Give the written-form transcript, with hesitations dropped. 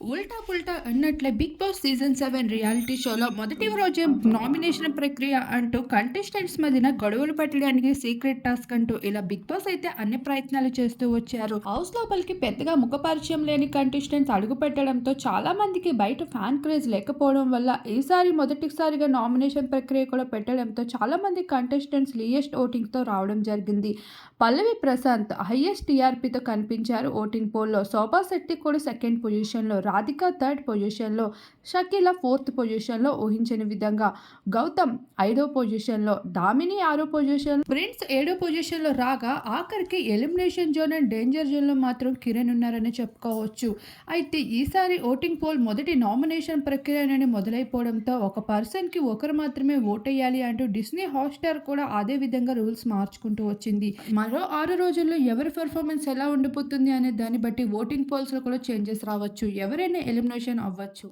ఉల్టా పుల్టా అన్నట్లే 'big boss' season 7 reality షోలో మొదటి రోజే నామినేషన్ ప్రక్రియ అంటూ కంటెస్టెంట్స్ మధ్యన గొడవలు పెట్టడానికి సీక్రెట్ టాస్క్ అంటూ ఇలా 'బిగ్ బాస్' అయితే అన్ని ప్రయత్నాలు చేస్తూ వచ్చారు. హౌస్ లోపలికి పెద్దగా ముఖపరిచయం లేని కంటెస్టెంట్స్ అడుగు పెట్టడంతో చాలా మందికి బయట ఫ్యాన్ క్రేజ్ లేకపోవడం వల్ల ఈసారి మొదటిసారిగా నామినేషన్ ప్రక్రియ కూడా పెట్టడంతో చాలా మంది కంటెస్టెంట్స్ లీయెస్ట్ ఓటింగ్తో రావడం జరిగింది. పల్లవి ప్రశాంత్ హైయెస్ట్ టీఆర్పీతో కనిపించారు ఓటింగ్ పోల్లో. శోభా శెట్టి కూడా సెకండ్ పొజిషన్లో, రాధిక థర్డ్ పొజిషన్లో, షకీల ఫోర్త్ పొజిషన్లో, ఊహించని విధంగా గౌతమ్ ఐదో పొజిషన్లో, దామిని ఆరో పొజిషన్, ప్రిన్స్ ఏడో పొజిషన్లో రాగా ఆఖరికి ఎలిమినేషన్ జోన్ అండ్ డేంజర్ జోన్లో మాత్రం కిరణ్ ఉన్నారని చెప్పుకోవచ్చు. అయితే ఈసారి ఓటింగ్ పోల్ మొదటి నామినేషన్ ప్రక్రియ నుండి మొదలైపోవడంతో ఒక పర్సన్కి ఒకరు మాత్రమే ఓటేయాలి అంటూ డిస్నీ హాట్‌స్టార్ కూడా అదే విధంగా రూల్స్ మార్చుకుంటూ వచ్చింది. మరో 6 రోజుల్లో ఎవరి పెర్ఫార్మెన్స్ ఎలా ఉండిపోతుంది అనే దాన్ని బట్టి ఓటింగ్ పోల్స్‌లో కూడా చేంజెస్ రావచ్చు. ఎవరైనా ఎలిమినేషన్ అవ్వచ్చు.